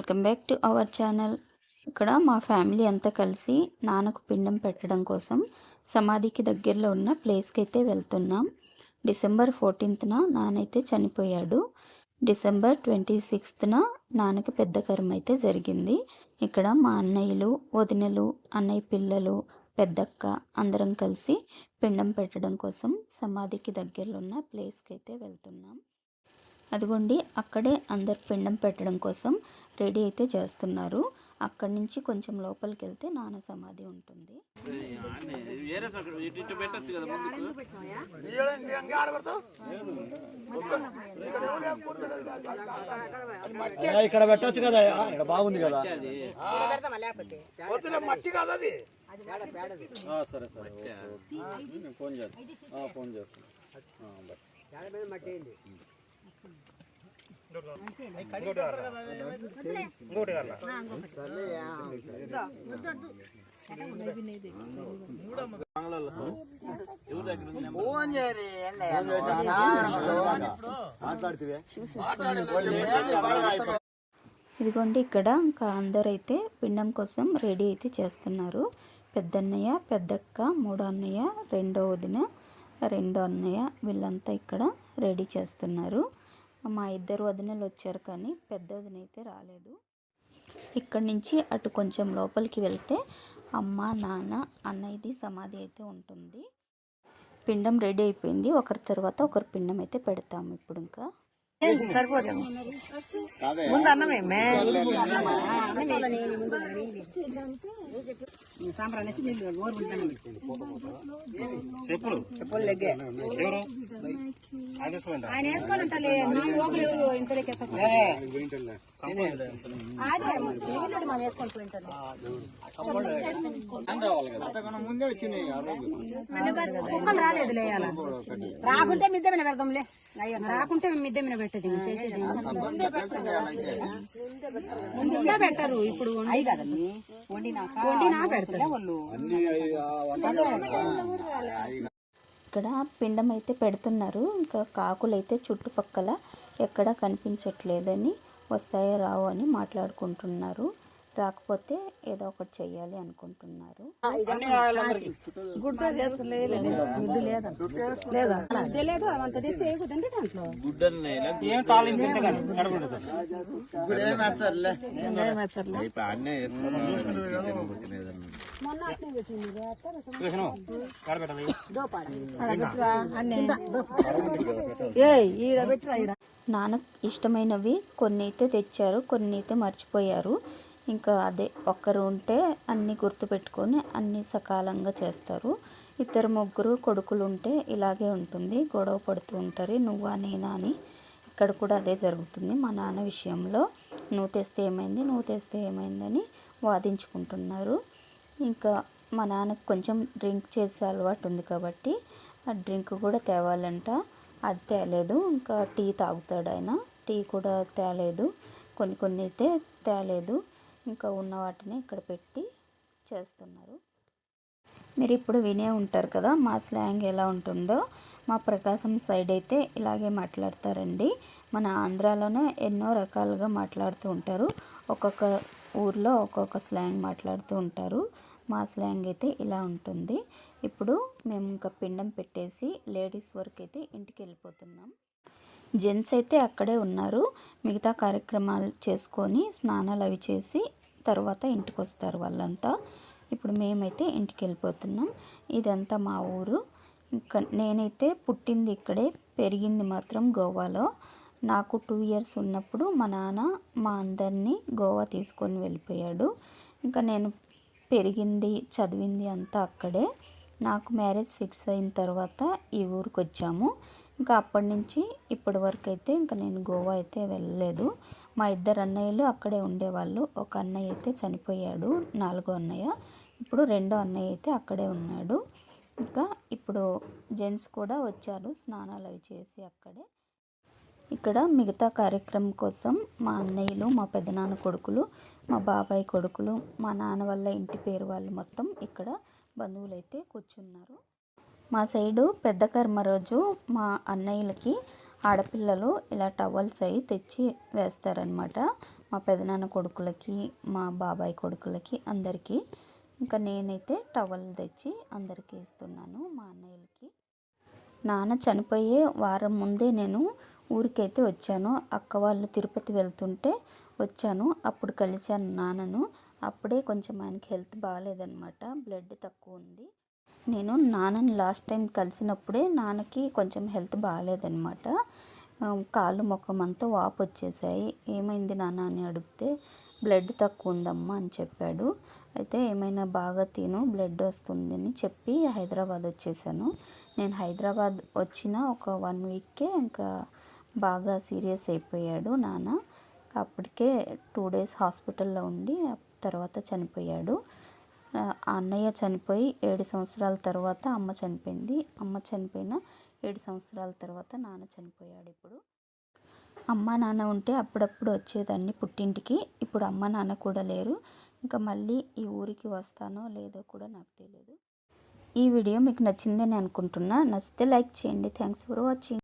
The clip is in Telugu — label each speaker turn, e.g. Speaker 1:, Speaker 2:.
Speaker 1: Welcome back to our channel. ఇక్కడ మా ఫ్యామిలీ అంతా కలిసి నాన్నకు పిండం పెట్టడం కోసం సమాధికి దగ్గరలో ఉన్న ప్లేస్కి అయితే వెళ్తున్నాం. డిసెంబర్ 14న నాన్నైతే చనిపోయాడు. డిసెంబర్ 26న నాన్నకి పెద్ద కర్మ అయితే జరిగింది. ఇక్కడ మా అన్నయ్యలు, వదినలు, అన్నయ్య పిల్లలు, పెద్దక్క అందరం కలిసి పిండం పెట్టడం కోసం సమాధికి దగ్గరలో ఉన్న ప్లేస్కి అయితే వెళ్తున్నాం. అదిగోండి అక్కడే అందరు పిండం పెట్టడం కోసం రెడీ అయితే చేస్తున్నారు. అక్కడి నుంచి కొంచెం లోపలికి వెళ్తే నాన్న సమాధి ఉంటుంది.
Speaker 2: ఇక్కడ పెట్టచ్చు కదా, ఇక్కడ బాగుంది కదా. సరే సరే ఫోన్ చేస్తాను.
Speaker 1: ఇదిగోండి ఇక్కడ ఇంకా అందరైతే పిండం కోసం రెడీ అయితే చేస్తున్నారు. పెద్దన్నయ్య, పెద్దక్క, మూడో అన్నయ్య, రెండో వదిన, రెండో అన్నయ్య వీళ్ళంతా ఇక్కడ రెడీ చేస్తున్నారు. మా ఇద్దరు వదినలు వచ్చారు కానీ పెద్ద వదిన అయితే రాలేదు. ఇక్కడి నుంచి అటు కొంచెం లోపలికి వెళ్తే అమ్మ, నాన్న, అన్నయ్యది సమాధి అయితే ఉంటుంది. పిండం రెడీ అయిపోయింది. ఒకరి తర్వాత ఒకరి పిండం అయితే పెడతాము. ఇప్పుడు ఇంకా
Speaker 3: రాకుంటే మిద్ద మీద పెడదాంలే, రాకుంటే మిద్ద మీద పెట్టదు. ముందుగా పెట్టరు, ఇప్పుడు అయి కదండి వండినా పెడతారు వాళ్ళు.
Speaker 1: ఇక్కడ పిండం అయితే పెడుతున్నారు. ఇంకా కాకులు అయితే చుట్టుపక్కల ఎక్కడా కనిపించట్లేదని వస్తాయో రావు అని మాట్లాడుకుంటున్నారు. రాకపోతే ఏదో ఒకటి చెయ్యాలి అనుకుంటున్నారు. నాన్నకు ఇష్టమైనవి కొన్ని అయితే తెచ్చారు, కొన్ని అయితే మర్చిపోయారు. ఇంకా అదే ఒక్కరు ఉంటే అన్నీ గుర్తుపెట్టుకొని అన్నీ సకాలంగా చేస్తారు. ఇద్దరు ముగ్గురు కొడుకులు ఉంటే ఇలాగే ఉంటుంది, గొడవ పడుతూ ఉంటారు నువ్వా నేనా అని. ఇక్కడ కూడా అదే జరుగుతుంది. మా నాన్న విషయంలో నువ్వు తెస్తే ఏమైంది, నువ్వు తెస్తే ఏమైందని వాదించుకుంటున్నారు. ఇంకా మా నాన్నకు కొంచెం డ్రింక్ చేసే అలవాటు ఉంది కాబట్టి ఆ డ్రింక్ కూడా తేవాలంట. అది తేలేదు. ఇంకా టీ తాగుతాడు ఆయన, టీ కూడా తేలేదు. కొన్ని అయితే తేలేదు. ఇంకా ఉన్న వాటిని ఇక్కడ పెట్టి చేస్తున్నారు. మీరు ఇప్పుడు వినే ఉంటారు కదా మా స్లాంగ్ ఎలా ఉంటుందో. మా ప్రకాశం సైడ్ అయితే ఇలాగే మాట్లాడతారండి. మన ఆంధ్రాలోనే ఎన్నో రకాలుగా మాట్లాడుతూ ఉంటారు. ఒక్కొక్క ఊర్లో ఒక్కొక్క స్లాంగ్ మాట్లాడుతూ ఉంటారు. మా స్లాంగ్ అయితే ఇలా ఉంటుంది. ఇప్పుడు మేము ఇంకా పిండం పెట్టేసి లేడీస్ వర్క్ అయితే ఇంటికి వెళ్ళిపోతున్నాం. జెంట్స్ అయితే అక్కడే ఉన్నారు. మిగతా కార్యక్రమాలు చేసుకొని స్నానాలు అవి చేసి తర్వాత ఇంటికి వస్తారు వాళ్ళంతా. ఇప్పుడు మేమైతే ఇంటికి వెళ్ళిపోతున్నాం. ఇదంతా మా ఊరు. ఇంకా నేనైతే పుట్టింది ఇక్కడే, పెరిగింది మాత్రం గోవాలో. నాకు 2 years ఉన్నప్పుడు మా నాన్న మా అందరినీ గోవా తీసుకొని వెళ్ళిపోయాడు. ఇంకా నేను పెరిగింది, చదివింది అంతా అక్కడే. నాకు మ్యారేజ్ ఫిక్స్ అయిన తర్వాత ఈ ఊరికి వచ్చాము. ఇంకా అప్పటి నుంచి ఇప్పటి వరకు అయితే ఇంకా నేను గోవా అయితే వెళ్ళలేదు. మా ఇద్దరు అన్నయ్యలు అక్కడే ఉండేవాళ్ళు. ఒక అన్నయ్య అయితే చనిపోయాడు, 4వ అన్నయ్య. ఇప్పుడు 2వ అన్నయ్య అయితే అక్కడే ఉన్నాడు. ఇంకా ఇప్పుడు జెంట్స్ కూడా వచ్చారు స్నానాలు అవి చేసి అక్కడే. ఇక్కడ మిగతా కార్యక్రమం కోసం మా అన్నయ్యలు, మా పెద్దనాన్న కొడుకులు, మా బాబాయ్ కొడుకులు, మా నాన్న వాళ్ళ ఇంటి పేరు వాళ్ళు మొత్తం ఇక్కడ బంధువులు అయితే కూర్చున్నారు. మా సైడు పెద్ద కర్మ రోజు మా అన్నయ్యలకి ఆడపిల్లలు ఇలా టవల్స్ అవి తెచ్చి వేస్తారనమాట. మా పెదనాన్న కొడుకులకి, మా బాబాయ్ కొడుకులకి అందరికీ. ఇంకా నేనైతే టవల్ తెచ్చి అందరికీ ఇస్తున్నాను, మా అన్నయ్యలకి. నాన్న చనిపోయే వారం ముందే నేను ఊరికైతే వచ్చాను. అక్క వాళ్ళు తిరుపతి వెళ్తుంటే వచ్చాను. అప్పుడు కలిశాను నాన్నను. అప్పుడే కొంచెం ఆయనకి హెల్త్ బాగాలేదనమాట, బ్లడ్ తక్కువ ఉంది. నేను నాన్నని లాస్ట్ టైం కలిసినప్పుడే నాన్నకి కొంచెం హెల్త్ బాగాలేదనమాట. కాళ్ళు ముఖం అంతా వాపు వచ్చేసాయి. ఏమైంది నాన్న అని అడిగితే బ్లడ్ తక్కువ ఉందమ్మా అని చెప్పాడు. అయితే ఏమైనా బాగా తిను, బ్లడ్ వస్తుంది అని చెప్పి హైదరాబాద్ వచ్చేసాను. నేను హైదరాబాద్ వచ్చిన ఒక 1 వీక్కే ఇంకా బాగా సీరియస్ అయిపోయాడు నాన్న. అప్పటికే 2 డేస్ హాస్పిటల్లో ఉండి తర్వాత చనిపోయాడు. అన్నయ్య చనిపోయి 7 సంవత్సరాల తర్వాత అమ్మ చనిపోయింది. అమ్మ చనిపోయిన 7 సంవత్సరాల తర్వాత నాన్న చనిపోయాడు. ఇప్పుడు అమ్మ నాన్న ఉంటే అప్పుడప్పుడు వచ్చేదాన్ని పుట్టింటికి. ఇప్పుడు అమ్మ నాన్న కూడా లేరు. ఇంకా మళ్ళీ ఈ ఊరికి వస్తానో లేదో కూడా నాకు తెలియదు. ఈ వీడియో మీకు నచ్చిందని అనుకుంటున్నా. నచ్చితే లైక్ చేయండి. Thanks for watching.